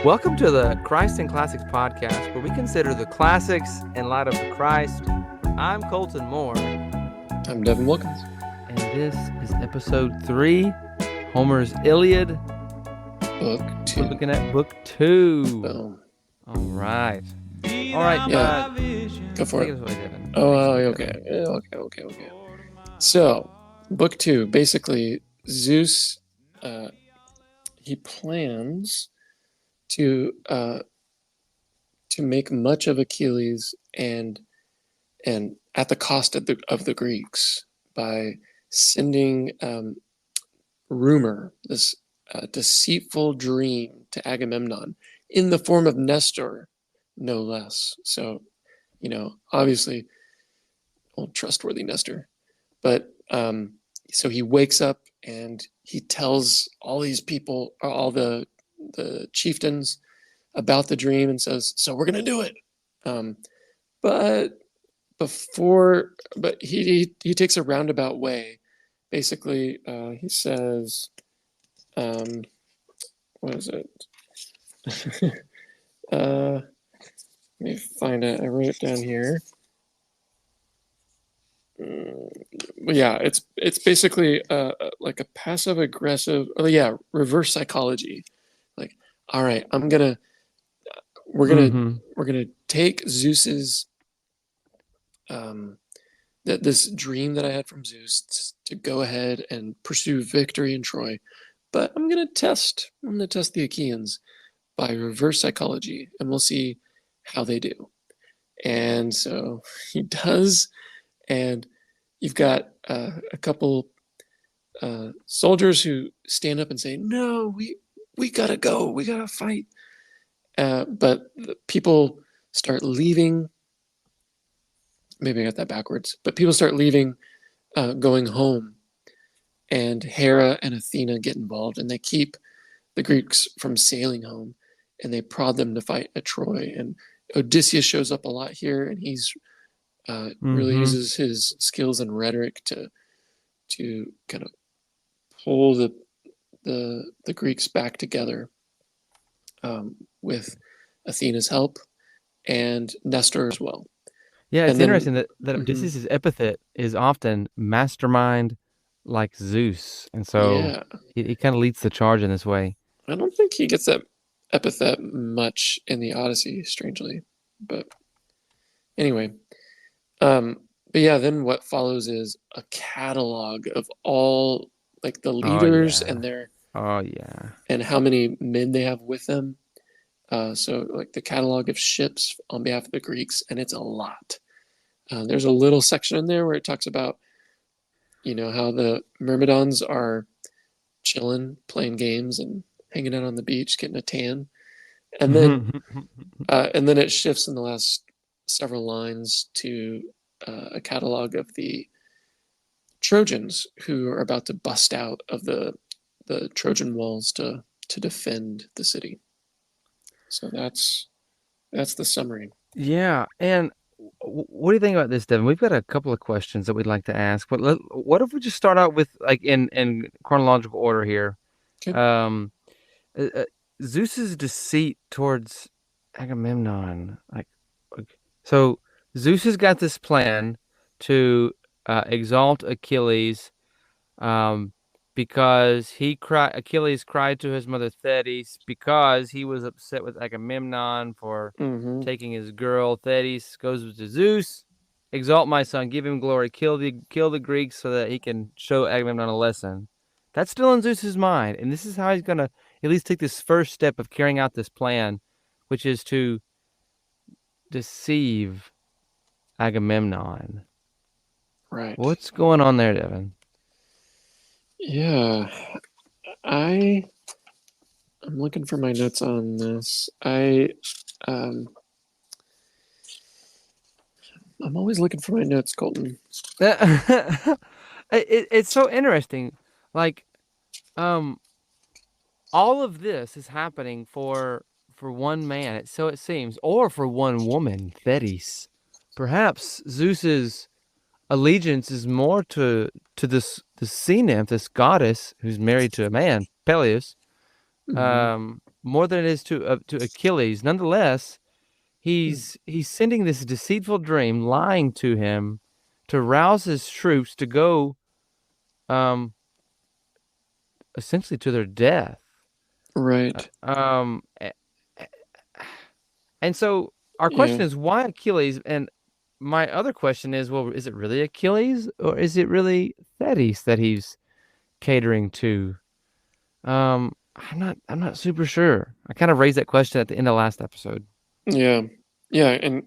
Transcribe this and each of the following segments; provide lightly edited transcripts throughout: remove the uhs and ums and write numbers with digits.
Welcome to the Christ and Classics podcast, where we consider the classics in light of the Christ. I'm Colton Moore. I'm Devin Wilkins. And this is episode 3, Homer's Iliad. Book 2. We're looking at book 2. Boom. All right. Yeah. Go for take it. it away, Devin. Okay. So, book 2, basically, Zeus, he plans to make much of Achilles and at the cost of the Greeks by sending rumor, this deceitful dream to Agamemnon in the form of Nestor, no less. So, obviously, old trustworthy Nestor. But so he wakes up and he tells all these people, all the chieftains, about the dream and says, "So we're gonna do it." But he takes a roundabout way. Basically, he says, what is it? Let me find it. I wrote it down here. Yeah, it's basically like a passive aggressive. Oh yeah, reverse psychology. Like, all right, we're gonna take Zeus's this dream that I had from Zeus to go ahead and pursue victory in Troy, but I'm gonna test the Achaeans by reverse psychology, and we'll see how they do. And so he does, and you've got a couple soldiers who stand up and say, "No, we gotta go, we gotta fight." But the people start leaving. Maybe I got that backwards. But people start leaving, going home. And Hera and Athena get involved, and they keep the Greeks from sailing home. And they prod them to fight at Troy. And Odysseus shows up a lot here, and he's really uses his skills in rhetoric to kind of pull the Greeks back together with Athena's help and Nestor as well. Yeah, it's interesting that Odysseus' epithet is often mastermind like Zeus. And so he kind of leads the charge in this way. I don't think he gets that epithet much in the Odyssey, strangely. But anyway, but yeah, then what follows is a catalog of all like the leaders and their and how many men they have with them. So like the catalog of ships on behalf of the Greeks, and it's a lot. There's a little section in there where it talks about, how the Myrmidons are chilling, playing games, and hanging out on the beach, getting a tan, and then it shifts in the last several lines to a catalog of the Trojans who are about to bust out of the Trojan walls to defend the city. So that's the summary. Yeah, and what do you think about this, Devin? We've got a couple of questions that we'd like to ask. But what if we just start out with like in chronological order here? Okay. Zeus's deceit towards Agamemnon. So Zeus has got this plan to exalt Achilles, because Achilles cried to his mother Thetis because he was upset with Agamemnon for taking his girl. Thetis goes to Zeus, exalt my son, give him glory, kill the Greeks so that he can show Agamemnon a lesson. That's still in Zeus's mind, and this is how he's gonna at least take this first step of carrying out this plan, which is to deceive Agamemnon. Right. What's going on there, Devin? Yeah, I'm looking for my notes on this. I'm always looking for my notes, Colton. It's so interesting. Like, all of this is happening for one man, so it seems, or for one woman, Thetis. Perhaps Zeus's allegiance is more to this sea nymph, this goddess who's married to a man, Peleus, more than it is to Achilles. Nonetheless, Mm. he's sending this deceitful dream, lying to him, to rouse his troops to go, um, essentially to their death. Right. And so our Yeah. question is why Achilles? And my other question is, well, is it really Achilles or is it really Thetis that he's catering to? I'm not super sure. I kind of raised that question at the end of last episode. Yeah. Yeah. And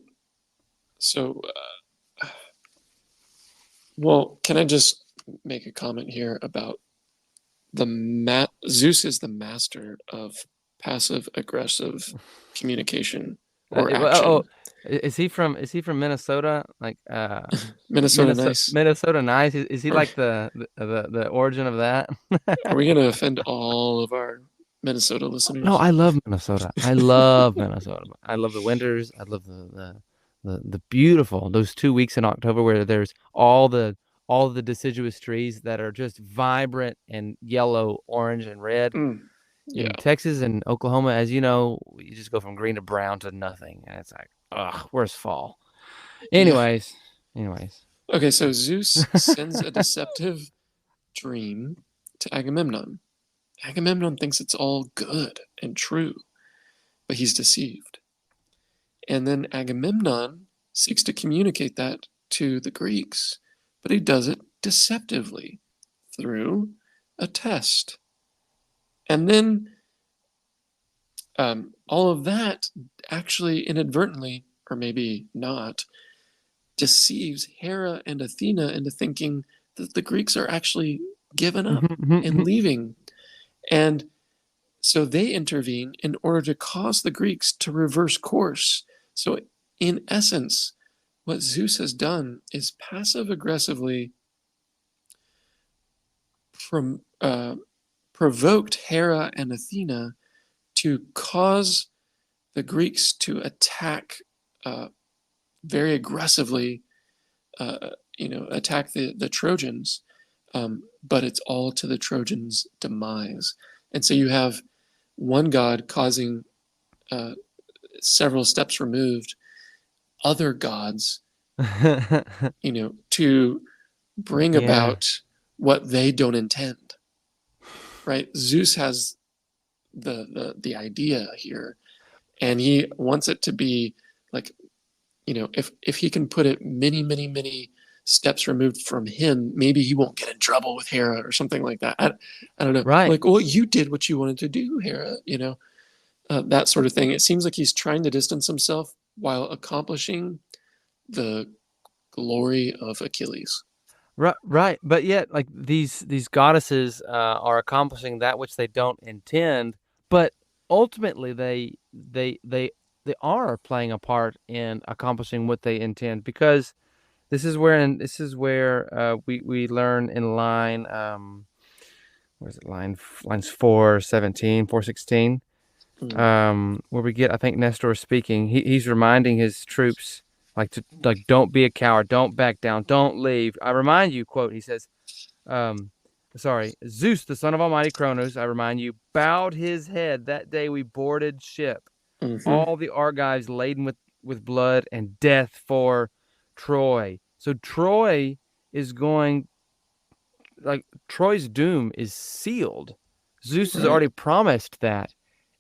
so, well, can I just make a comment here about Zeus is the master of passive aggressive communication or Oh, action. is he from Minnesota? Like Minnesota nice. Minnesota nice. Is he Are, like the origin of that? are we going to offend all of our Minnesota No, listeners? I love Minnesota. I love Minnesota. I love the winters. I love the beautiful those 2 weeks in October where there's all the deciduous trees that are just vibrant and yellow, orange, and red. Mm, In yeah. Texas and Oklahoma, as you know, you just go from green to brown to nothing, and it's like, ugh, where's fall? Yeah. Anyways. Okay, so Zeus sends a deceptive dream to Agamemnon. Agamemnon thinks it's all good and true, but he's deceived. And then Agamemnon seeks to communicate that to the Greeks, but he does it deceptively through a test. And then all of that actually inadvertently, or maybe not, deceives Hera and Athena into thinking that the Greeks are actually given up and leaving. And so they intervene in order to cause the Greeks to reverse course. So, in essence, what Zeus has done is passive aggressively from, provoked Hera and Athena to cause the Greeks to attack very aggressively, attack the Trojans, but it's all to the Trojans' demise. And so you have one god causing several steps removed other gods, to bring Yeah. about what they don't intend. Right? Zeus has the idea here, and he wants it to be like, if he can put it many, many, many steps removed from him, maybe he won't get in trouble with Hera or something like that. I don't know. Right. Like, well, you did what you wanted to do, Hera. That sort of thing. It seems like he's trying to distance himself while accomplishing the glory of Achilles. Right, right, but yet, like these goddesses are accomplishing that which they don't intend, but ultimately they are playing a part in accomplishing what they intend because this is where we learn in where is it lines 4:17, 4:16, Mm. where we get, I think, Nestor speaking. He's reminding his troops like don't be a coward, don't back down, don't leave. I remind you, quote, he says, um, sorry, Zeus, the son of Almighty Kronos, I remind you, bowed his head that day we boarded ship, Mm-hmm. all the Argives laden with blood and death for Troy. So Troy is going, like, Troy's doom is sealed. Zeus has Right. already promised that.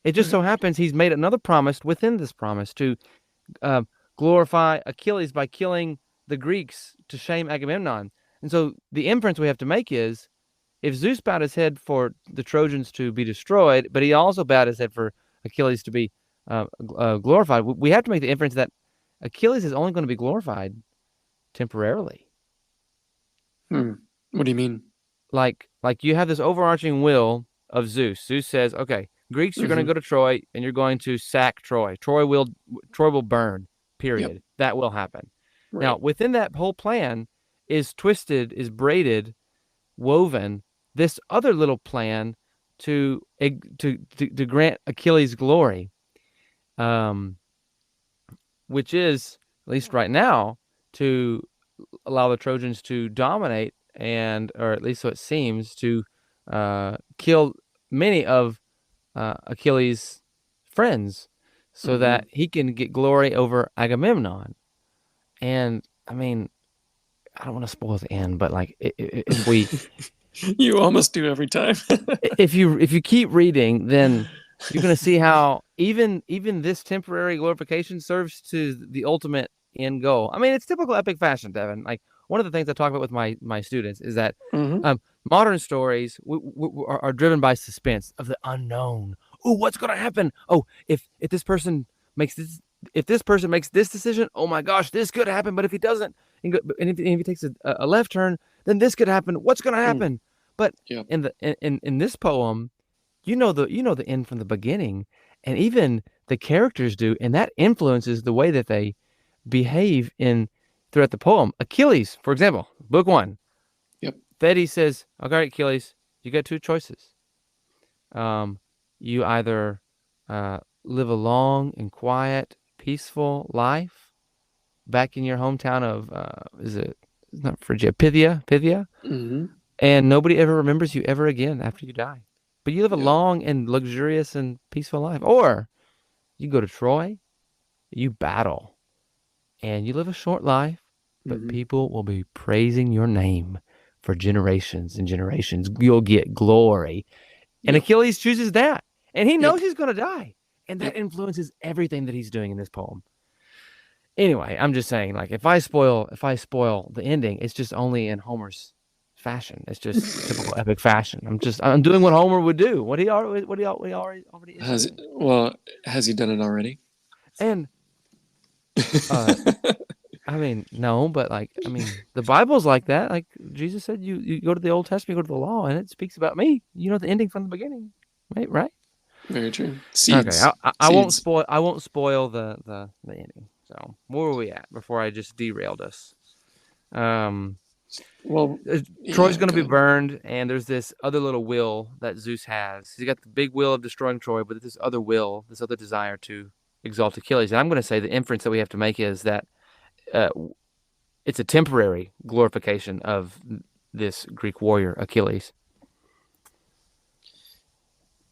It just so Right. happens he's made another promise within this promise to uh, glorify Achilles by killing the Greeks to shame Agamemnon. And so the inference we have to make is if Zeus bowed his head for the Trojans to be destroyed, but he also bowed his head for Achilles to be glorified, we have to make the inference that Achilles is only going to be glorified temporarily. Hmm. What do you mean? Like you have this overarching will of Zeus. Zeus says, "Okay, Greeks, you're going to Mm-hmm. go to Troy and you're going to sack Troy. Troy will burn. Yep. Period. That will happen." Now, Right. within that whole plan is braided, woven this other little plan to grant Achilles glory, um, which is, at least right now, to allow the Trojans to dominate and, or at least so it seems, to kill many of Achilles' friends so that he can get glory over Agamemnon. And I mean, I don't want to spoil the end, but like if we You almost do every time. if you keep reading, then you're going to see how even this temporary glorification serves to the ultimate end goal. I mean, it's typical epic fashion, Devin. Like one of the things I talk about with my students is that modern stories are driven by suspense of the unknown. Oh, what's going to happen? Oh, if this person makes this decision, oh my gosh, this could happen. But if he doesn't, and if he takes a left turn, then this could happen. What's going to happen? But in this poem, you know the end from the beginning, and even the characters do, and that influences the way that they behave throughout the poem. Achilles, for example, book 1. Yep. Thetis says, "Okay, Achilles, you got 2 choices. You either live a long and quiet, peaceful life back in your hometown of it's not Phrygia, Pythia." And nobody ever remembers you ever again after you die. But you live a long and luxurious and peaceful life. Or you go to Troy, you battle, and you live a short life, but people will be praising your name for generations and generations. You'll get glory. And Achilles chooses that. And he knows he's going to die. And that influences everything that he's doing in this poem. Anyway, I'm just saying, like, if I spoil the ending, it's just only in Homer's fashion. It's just typical epic fashion. I'm doing what Homer would do. What he already is doing. Has he done it already? And I mean, no, but like, I mean, the Bible's like that. Like Jesus said, you go to the Old Testament, you go to the law, and it speaks about me. You know the ending from the beginning, right? Very true. Seeds. Okay, I won't spoil the ending. So where were we at before I just derailed us? Well, Troy's going to be burned, and there's this other little will that Zeus has. He's got the big will of destroying Troy, but this other will, this other desire to exalt Achilles. And I'm going to say the inference that we have to make is that it's a temporary glorification of this Greek warrior, Achilles.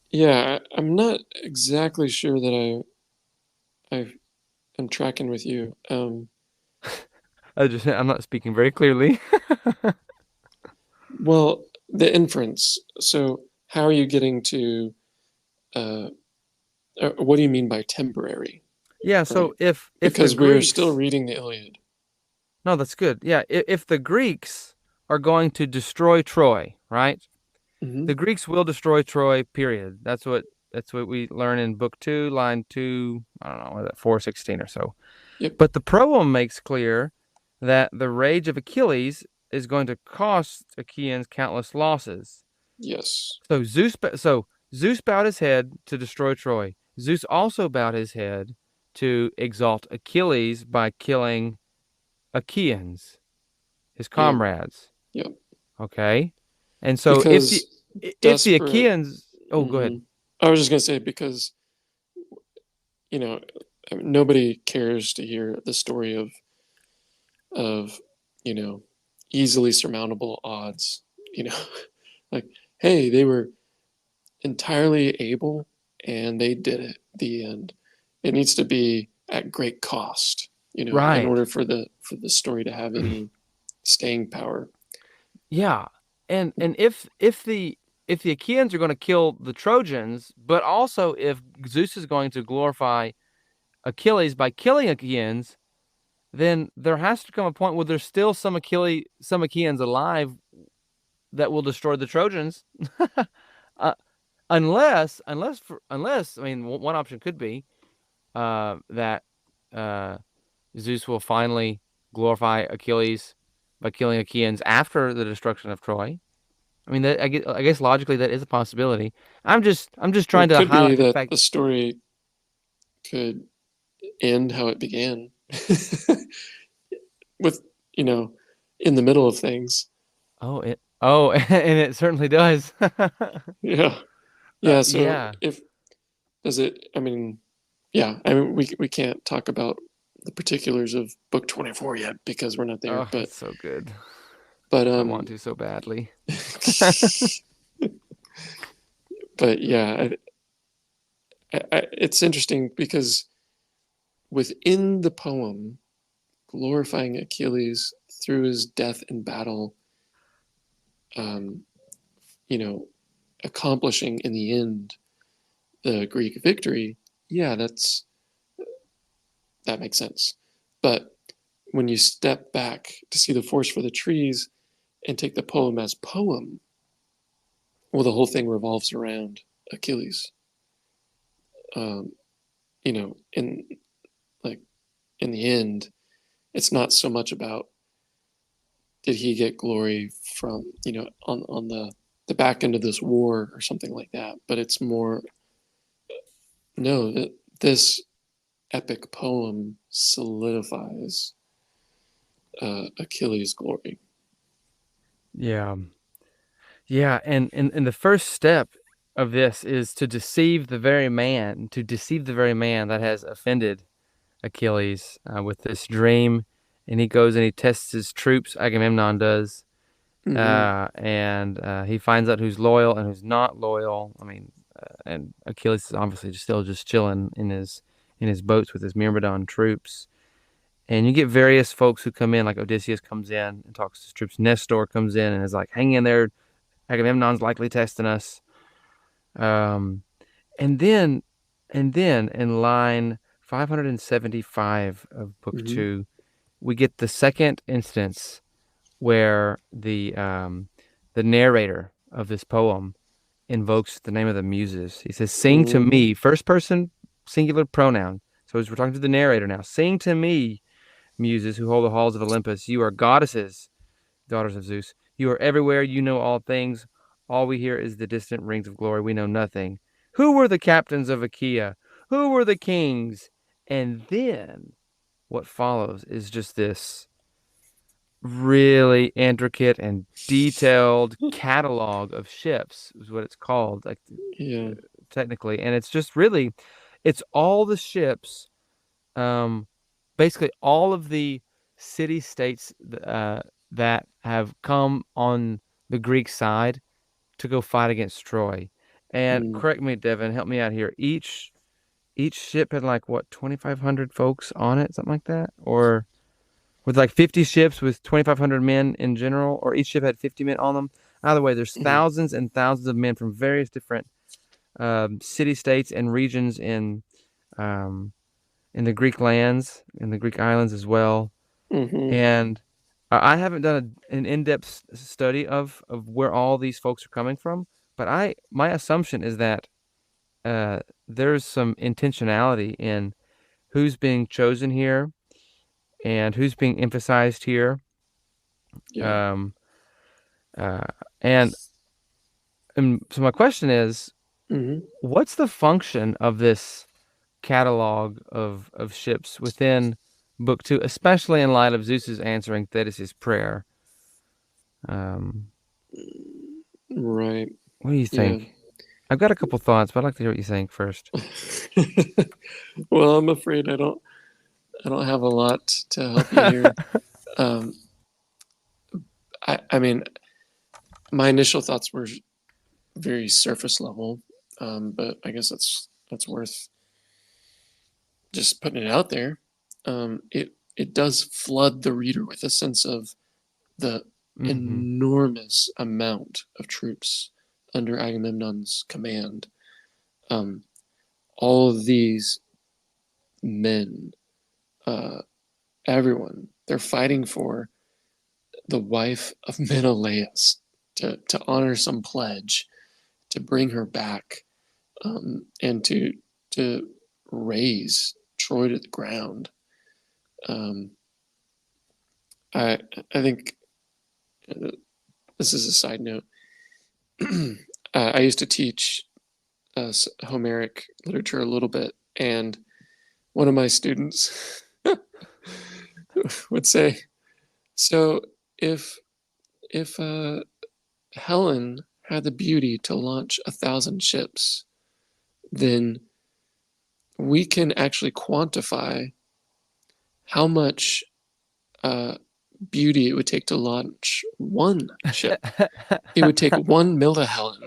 Yeah, I'm not exactly sure that I am tracking with you. I'm not speaking very clearly. Well, the inference. So, how are you getting to? What do you mean by temporary? Yeah. So right? Because we're still reading the Iliad. No, that's good. Yeah, if the Greeks are going to destroy Troy, right? The Greeks will destroy Troy. Period. That's what we learn in Book 2, line 2. I don't know, 416 or so. Yep. But the proem makes clear that the rage of Achilles is going to cost Achaeans countless losses. Yes. So Zeus bowed his head to destroy Troy. Zeus also bowed his head to exalt Achilles by killing Achaeans, his comrades. Yep. Okay. And so if the Achaeans, go ahead. I was just gonna say, because nobody cares to hear the story of easily surmountable odds. Like, hey, they were entirely able and they did it. The end. It needs to be at great cost, right, in order for the story to have any staying power. Yeah. And if the Achaeans are going to kill the Trojans, but also if Zeus is going to glorify Achilles by killing Achaeans, then there has to come a point where there's still some Achaeans alive that will destroy the Trojans. Unless I mean, one option could be that Zeus will finally glorify Achilles by killing Achaeans after the destruction of Troy. I mean, I guess logically that is a possibility. I'm just trying to highlight the fact the story could end how it began, with in the middle of things. And it certainly does. Yeah. So we can't talk about the particulars of Book 24 yet because we're not there. Oh, but it's so good. But I want to so badly. But yeah, it's interesting because within the poem, glorifying Achilles through his death in battle, um, you know, accomplishing in the end the Greek victory, yeah, that makes sense. But when you step back to see the forest for the trees and take the poem as poem, well, the whole thing revolves around Achilles. Um, in like in the end, it's not so much about did he get glory from on the back end of this war or something like that, but it's more no that this epic poem solidifies Achilles' glory. Yeah. Yeah, and the first step of this is to deceive the very man that has offended Achilles with this dream. And he goes and he tests his troops, Agamemnon does, Mm-hmm. and he finds out who's loyal and who's not loyal. I mean, and Achilles is obviously still just chilling in his boats with his Myrmidon troops. And you get various folks who come in, like Odysseus comes in and talks to his troops. Nestor comes in and is like, "Hang in there, Agamemnon's likely testing us." Um, and then, and then in line 575 of Book Mm-hmm. Two, we get the second instance where the narrator of this poem invokes the name of the muses. He says, "Sing to Mm-hmm. me," first person singular pronoun. So we're talking to the narrator now. "Sing to me, muses who hold the halls of Olympus. You are goddesses, daughters of Zeus. You are everywhere. You know all things. All we hear is the distant rings of glory. We know nothing. Who were the captains of Achaea? Who were the kings?" And then what follows is just this really intricate and detailed catalog of ships, is what it's called, like Yeah. technically. And it's just really, it's all the ships, um, basically all of the city states that have come on the Greek side to go fight against Troy. And Mm. correct me, Devin, help me out here. Each ship had like what, 2,500 folks on it, something like that, or with like 50 ships with 2,500 men in general, or each ship had 50 men on them. Either way, there's Mm. thousands and thousands of men from various different city states and regions um, in the Greek lands, in the Greek islands as well. Mm-hmm. And I haven't done an in-depth study of where all these folks are coming from, but my assumption is that there's some intentionality in who's being chosen here and who's being emphasized here. Yeah. Um, uh, and and so my question is, Mm-hmm. what's the function of this catalog of ships within Book Two, especially in light of Zeus's answering Thetis' prayer? Um, Right. what do you Yeah. think? I've got a couple thoughts, but I'd like to hear what you think first. Well, I'm afraid I don't have a lot to help you here. Um, I mean, my initial thoughts were very surface level, but I guess that's worth just putting it out there. It does flood the reader with a sense of the Hmm. enormous amount of troops under Agamemnon's command. Um, all of these men, uh, everyone, they're fighting for the wife of Menelaus to honor some pledge, to bring her back, and to raise Troy to the ground. Um, I think this is a side note. I used to teach Homeric literature a little bit, and one of my students would say, "So if if Helen had the beauty to launch 1,000 ships, then we can actually quantify how much uh, beauty it would take to launch one ship. It would take one millihelen,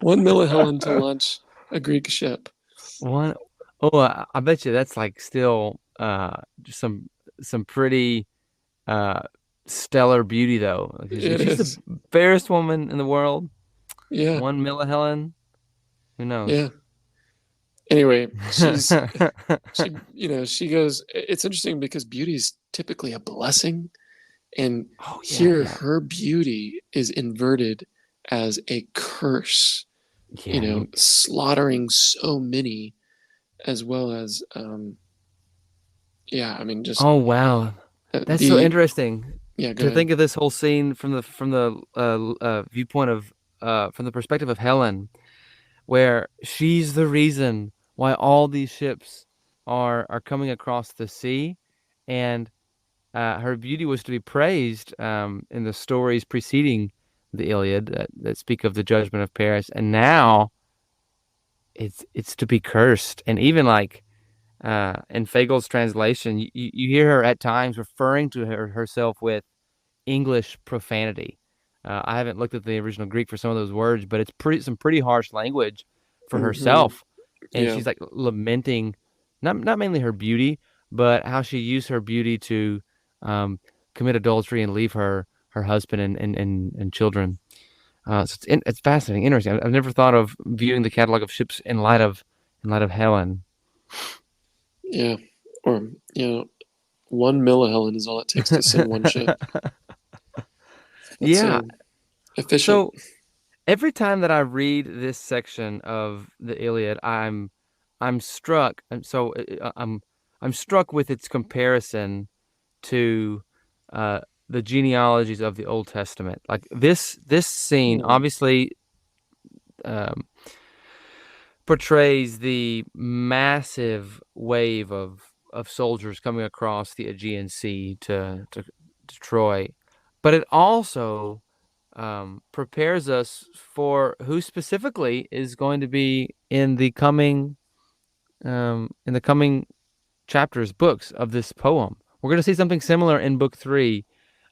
one millihelen to launch a Greek ship. One, oh, I bet you that's like still just some pretty uh stellar beauty though. Like, if It she's the is. fairest woman in the world, Yeah, one millihelen, who yeah. knows? Anyway, she goes, it's interesting because beauty is typically a blessing. And Oh yeah, here yeah, her beauty is inverted as a curse, yeah. slaughtering so many, as well as, yeah, I mean, just Oh wow, that's so the, interesting yeah, go to ahead. think of this whole scene from the viewpoint of from the perspective of Helen, where she's the reason why all these ships are coming across the sea, and her beauty was to be praised in the stories preceding the Iliad that speak of the judgment of Paris, and now it's to be cursed. And even like in Fagel's translation, you hear her at times referring to herself with English profanity. I haven't looked at the original Greek for some of those words, but it's some pretty harsh language for Hmm. herself, and Yeah. she's like lamenting not mainly her beauty, but how she used her beauty to um, commit adultery and leave her husband and children. So it's fascinating, interesting. I've never thought of viewing the catalog of ships in light of Helen. Yeah. Or, one millihelen is all it takes to sink one ship. That's Yeah. efficient. So every time that I read this section of the Iliad, I'm struck. I'm struck with its comparison to uh, the genealogies of the Old Testament. Like this scene Hmm. obviously um, portrays the massive wave of soldiers coming across the Aegean Sea to Troy, but it also prepares us for who specifically is going to be in the coming chapters, books of this poem. We're going to see something similar in book three,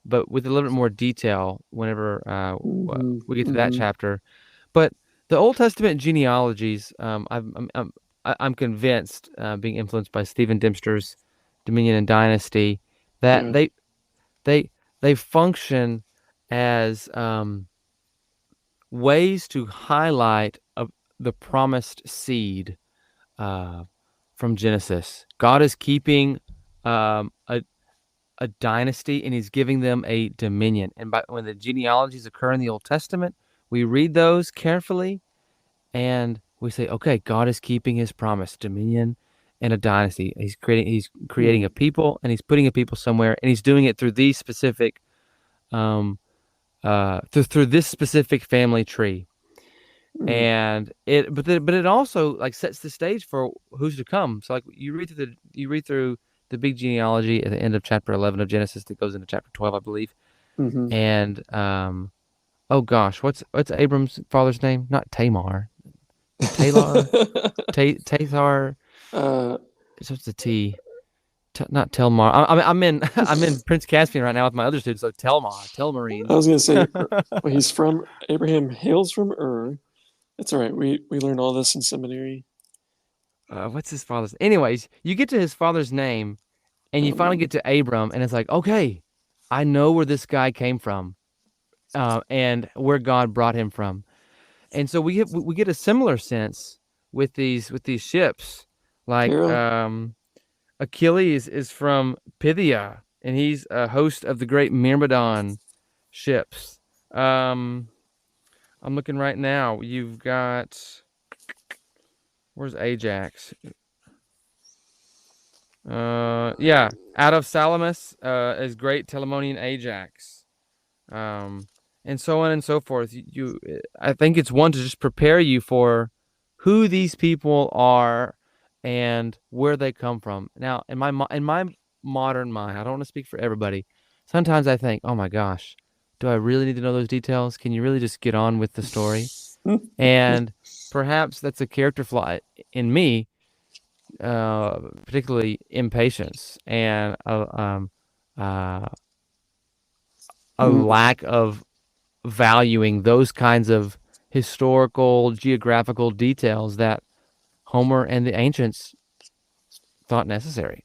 but with a little bit more detail whenever Hmm. we get to that Hmm. chapter. But the Old Testament genealogies, I'm convinced, being influenced by Stephen Dempster's Dominion and Dynasty, that Yeah. they they function as ways to highlight the promised seed uh, from Genesis. God is keeping um, a dynasty and he's giving them a dominion. And when the genealogies occur in the Old Testament, we read those carefully and we say, okay, God is keeping his promise, dominion and a dynasty. He's creating Hmm. a people and he's putting a people somewhere and he's doing it through these specific um through this specific family tree. Hmm. And but it also like sets the stage for who's to come. So like you read through the big genealogy at the end of chapter 11 of Genesis that goes into chapter 12, I believe. Hmm. And oh gosh, what's Abram's father's name? Not Tamar, Taylor, Tathar. uh, It's what's the T? Not Telmar. I'm in I'm in Prince Caspian right now with my other students. So I Telmarines. was gonna say, well, he's from Abraham hails from Ur. It's all right. We learn all this in seminary. What's his father's? Anyways, you get to his father's name, and you finally Um, get to Abram, and it's like, okay, I know where this guy came from, and where God brought him from, and so we get a similar sense with these ships, like Terra. Achilles is from Pythia, and he's a host of the great Myrmidon ships. Um, I'm looking right now. You've got where's Ajax? Yeah, out of Salamis, is great Telamonian Ajax, um, and so on and so forth. I think it's one to just prepare you for who these people are and where they come from. Now, in my modern mind, I don't want to speak for everybody. Sometimes I think, oh my gosh, do I really need to know those details? Can you really just get on with the story? And perhaps that's a character flaw in me, particularly impatience and uh, a Mm, lack of valuing those kinds of historical, geographical details that Homer and the ancients thought necessary.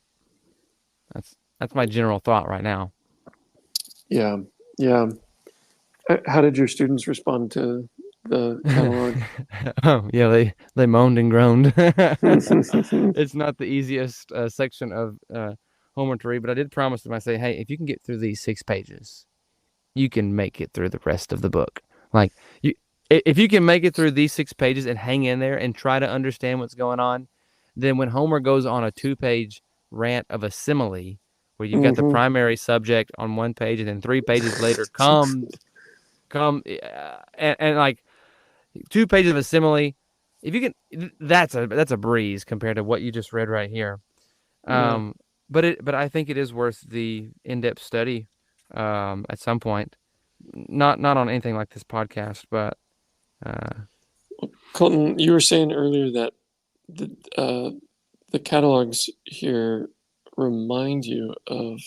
That's my general thought right now. Yeah, yeah. How did your students respond to the catalog? Oh yeah, they moaned and groaned. It's not the easiest section of Homer to read, but I did promise them. I say, hey, if you can get through these 6 pages, you can make it through the rest of the book. Like you, if you can make it through these 6 pages and hang in there and try to understand what's going on, then when Homer goes on a 2 page rant of a simile, where you've got the Hmm. primary subject on 1 page, and then 3 pages later and like 2 pages of a simile. If you can, that's a breeze compared to what you just read right here. Yeah. Um, but I think it is worth the in-depth study at some point. Not on anything like this podcast, but uh, Colton, you were saying earlier that the the catalogs here remind you of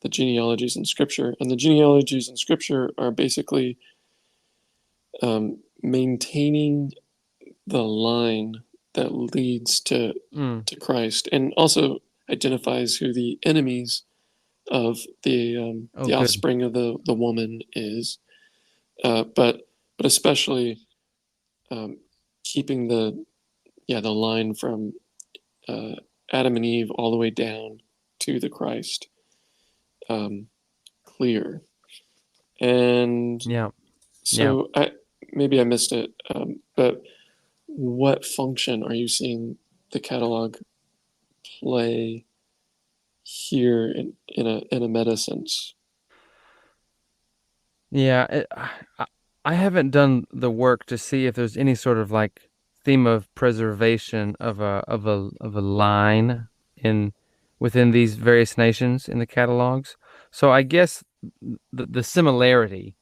the genealogies in Scripture, and the genealogies in Scripture are basically maintaining the line that leads mm, to Christ, and also identifies who the enemies of oh, the good, offspring of the woman is, but especially um, keeping the line from uh, Adam and Eve all the way down to the Christ um, clear. And yeah, yeah. so maybe I missed it, but what function are you seeing the catalog play here in a meta sense? Yeah, I haven't done the work to see if there's any sort of like theme of preservation of a line in within these various nations in the catalogs. So I guess the similarity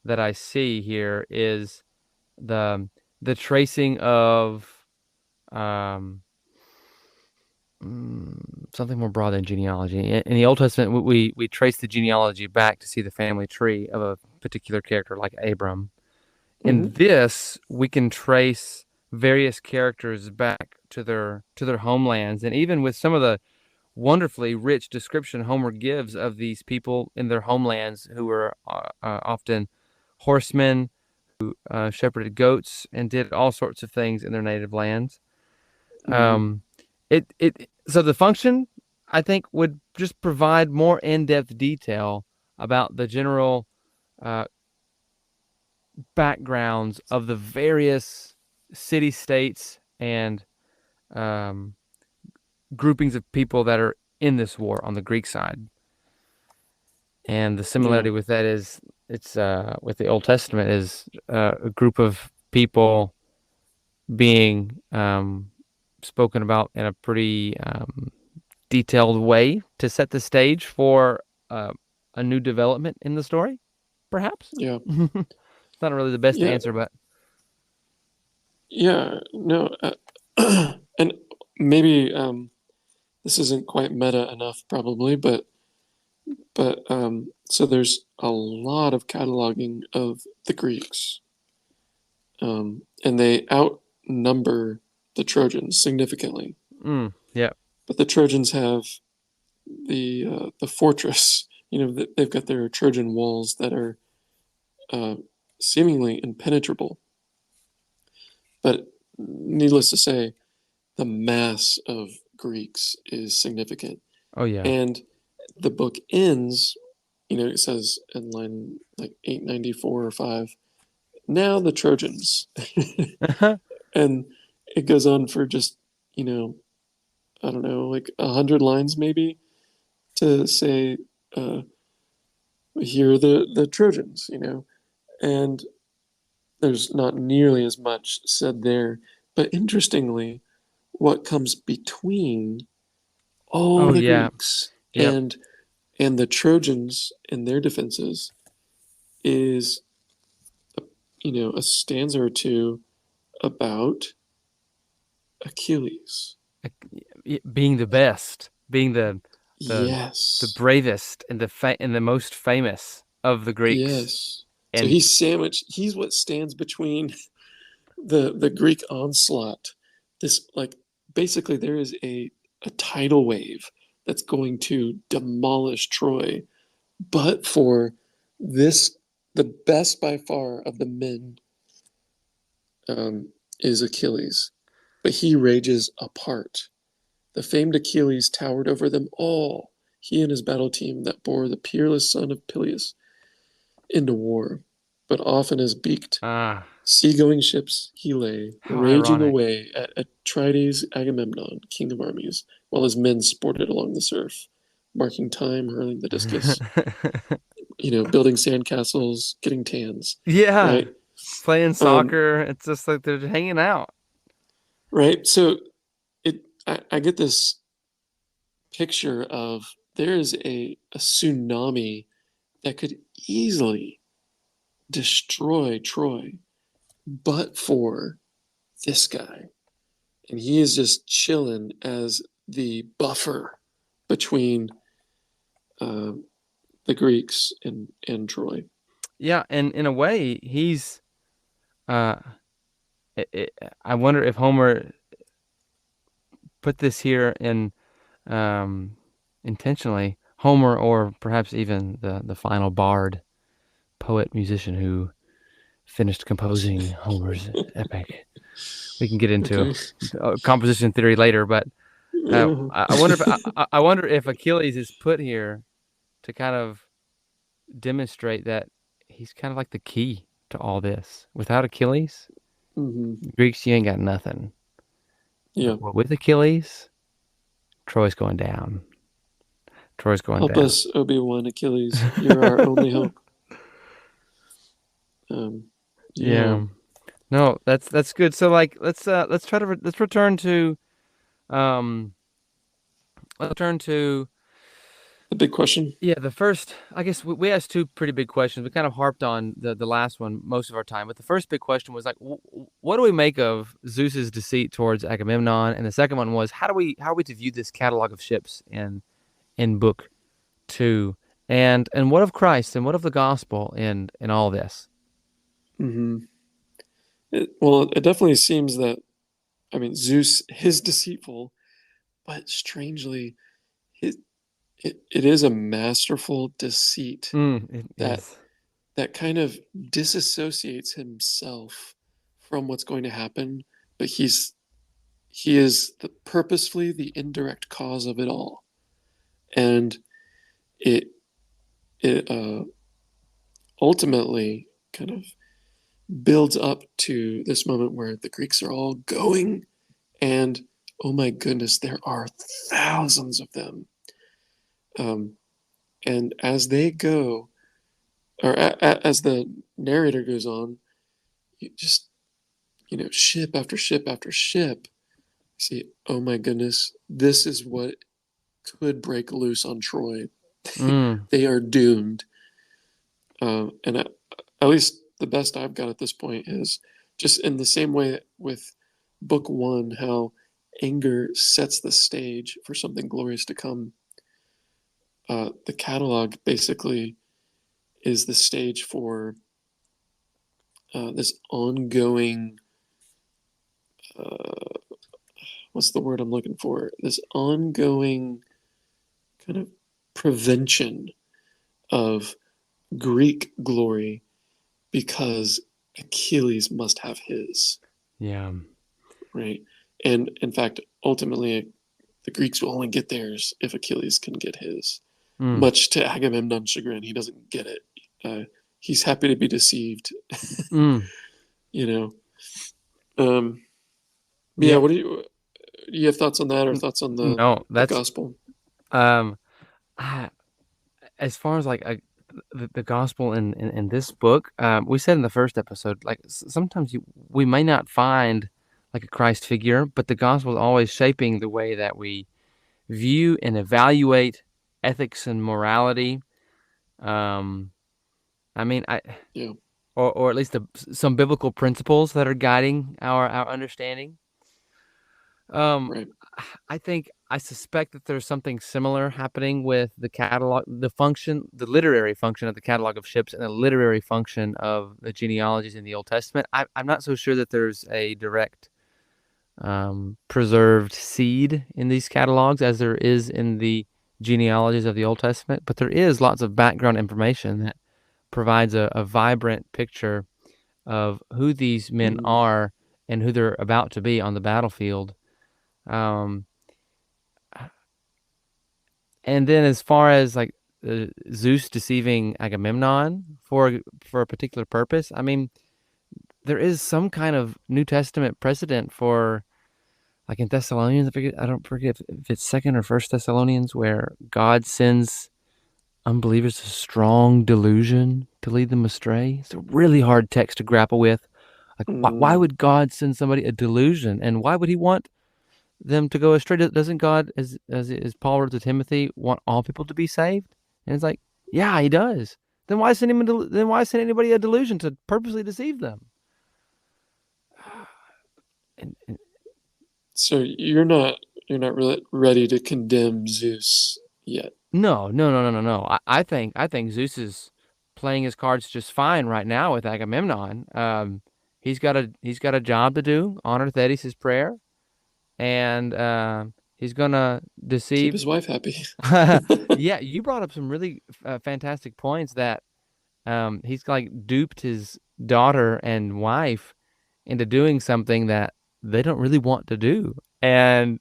that I see here is the the tracing of um something more broad than genealogy. In the Old Testament, we trace the genealogy back to see the family tree of a particular character like Abram. In Mm-hmm. this, we can trace various characters back to their homelands, and even with some of the wonderfully rich description Homer gives of these people in their homelands who were often horsemen, shepherded goats, and did all sorts of things in their native lands. Mm-hmm. Um, it so the function I think would just provide more in-depth detail about the general uh, backgrounds of the various city states and um, groupings of people that are in this war on the Greek side. And the Yeah. similarity with that is it's with the Old Testament is a group of people being spoken about in a pretty detailed way to set the stage for uh, a new development in the story, perhaps. Yeah. It's not really the best Yeah. answer, but Yeah. No. And maybe this isn't quite meta enough, probably, but so there's a lot of cataloging of the Greeks, and they outnumber the Trojans significantly. yeah. But the Trojans have the fortress. They've got their Trojan walls that are uh, seemingly impenetrable. But needless to say, the mass of Greeks is significant. Oh yeah. And the book ends, it says in line like 894 or 5, now the Trojans. And it goes on for just, you know, I don't know, like 100 lines maybe to say, uh, here are the Trojans. And there's not nearly as much said there. But interestingly, what comes between all Oh the yeah. Greeks Yep. and the Trojans and their defenses is a stanza or two about Achilles. Being the best, being the the Yes. bravest and the most famous of the Greeks. Yes. So And he's what stands between the Greek onslaught, this like basically there is a tidal wave that's going to demolish Troy, but for this, the best by far of the men is Achilles, but he rages apart. The famed Achilles towered over them all, he and his battle team that bore the peerless son of Peleus into war, but often as beaked Ah, seagoing ships he lay, how raging ironic. away at Atrides Agamemnon, king of armies, while his men sported along the surf, marking time, hurling the discus, building sandcastles, getting tans, Yeah, right? playing Um, soccer. It's just like they're hanging out. right. So I get this picture of there is a tsunami that could easily destroy Troy, but for this guy. And he is just chilling as the buffer between um, the Greeks and Troy. Yeah, and in a way, he's. Uh, it, I wonder if Homer put this here in um, intentionally. Homer, or perhaps even the final bard, poet, musician who finished composing Homer's epic. We can get into Okay. composition theory later, but Uh, I wonder if I wonder if Achilles is put here to kind of demonstrate that he's kind of like the key to all this. Without Achilles, mhm. Greeks, you ain't got nothing. Yeah. But with Achilles, Troy's going down. Troy's going Help down. us, Obi-Wan, Achilles. You're our only hope. Um, yeah. Yeah. No, that's good. So like let's try to let's return to um let's return to The big question. yeah, the first, I guess we asked two pretty big questions. We kind of harped on the last one most of our time, but the first big question was like, what do we make of Zeus's deceit towards Agamemnon? And the second one was, how are we to view this catalog of ships in book two? And what of Christ and what of the gospel in all this? Hmm. Well, it definitely seems that, I mean, Zeus is deceitful, but strangely, it, it is a masterful deceit It that is. that kind of disassociates himself from what's going to happen, but he is purposefully the indirect cause of it all, and it it ultimately kind of builds up to this moment where the Greeks are all going, and oh my goodness, there are thousands of them, um, and as they go, or as the narrator goes on, you just ship after ship after ship. See, oh my goodness, this is what could break loose on Troy. Mm, They are doomed. And at least the best I've got at this point is just in the same way with book one, how anger sets the stage for something glorious to come. The catalog basically is the stage for this ongoing, uh, what's the word I'm looking for? This ongoing kind of prevention of Greek glory because Achilles must have his, yeah. right? And in fact, ultimately, the Greeks will only get theirs if Achilles can get his. Mm, Much to Agamemnon's chagrin, he doesn't get it. He's happy to be deceived, mm, you know. Um, yeah, yeah. what do you have thoughts on that or thoughts on No, the that's gospel? um. I, as far as like the gospel in this book, we said in the first episode, like sometimes we may not find like a Christ figure, but the gospel is always shaping the way that we view and evaluate ethics and morality. Um, I mean, Yeah, or at least some biblical principles that are guiding our understanding. Um, right. I suspect that there's something similar happening with the catalog, the literary function of the catalog of ships and the literary function of the genealogies in the Old Testament. I'm not so sure that there's a direct preserved seed in these catalogs as there is in the genealogies of the Old Testament, but there is lots of background information that provides a vibrant picture of who these men are and who they're about to be on the battlefield. Um, and then as far as like Zeus deceiving Agamemnon for a particular purpose, I mean, there is some kind of New Testament precedent for, like in Thessalonians, I don't forget if it's Second or First Thessalonians, where God sends unbelievers a strong delusion to lead them astray. It's a really hard text to grapple with. Like, why would God send somebody a delusion, and why would He want them to go astray? Doesn't God, as Paul wrote to Timothy, want all people to be saved? And it's like, yeah, He does. Then why send anybody a delusion to purposely deceive them? So you're not really ready to condemn Zeus yet. No. I think Zeus is playing his cards just fine right now with Agamemnon. He's got a job to do, honor Thetis' prayer, and he's gonna deceive. Keep his wife happy. Yeah, you brought up some really fantastic points that he's like duped his daughter and wife into doing something that they don't really want to do, but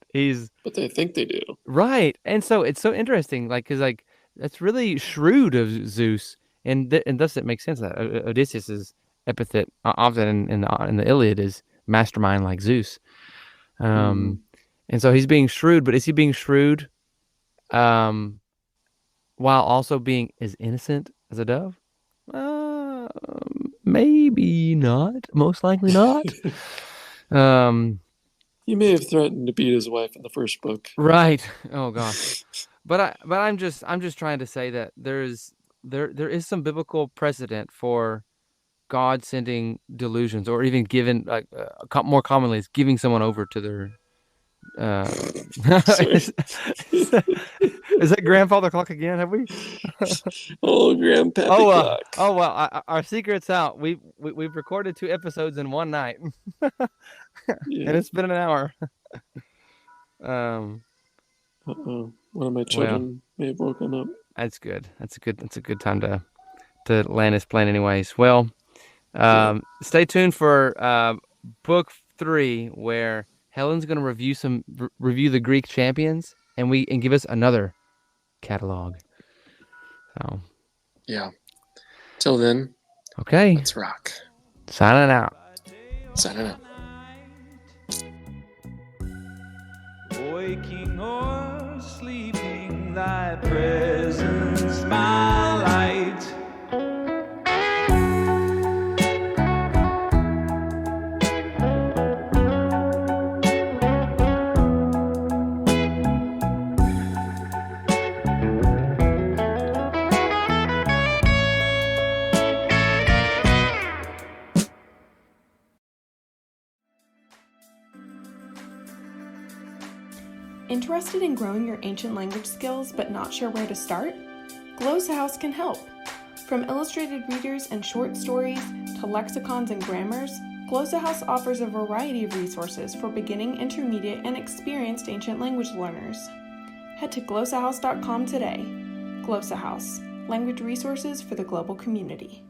they think they do. Right. And so it's so interesting, like, because like that's really shrewd of Zeus, and thus it makes sense that Odysseus's epithet often in the Iliad is mastermind like Zeus. And so he's being shrewd, but is he being shrewd while also being as innocent as a dove? Maybe not. Most likely not. He may have threatened to beat his wife in the first book. Right. Oh gosh. But I'm just trying to say that there is some biblical precedent for God sending delusions, or even giving, like more commonly, is giving someone over to their. Is that grandfather clock again? Have we? Oh, grandpappy clock. Oh well, our secret's out. We've recorded 2 episodes in one night, and it's been an hour. One of my children may have woken up. That's good. That's a good time to land this plane, anyways. Well, stay tuned for book 3, where Helen's going to review the Greek champions, and give us another catalog. So yeah. Till then. Okay. Let's rock. Signing out. Waking or sleeping, thy presence, my light. Interested in growing your ancient language skills but not sure where to start? Glossa House can help. From illustrated readers and short stories to lexicons and grammars, Glossa House offers a variety of resources for beginning, intermediate, and experienced ancient language learners. Head to glossahouse.com today. Glossa House, language resources for the global community.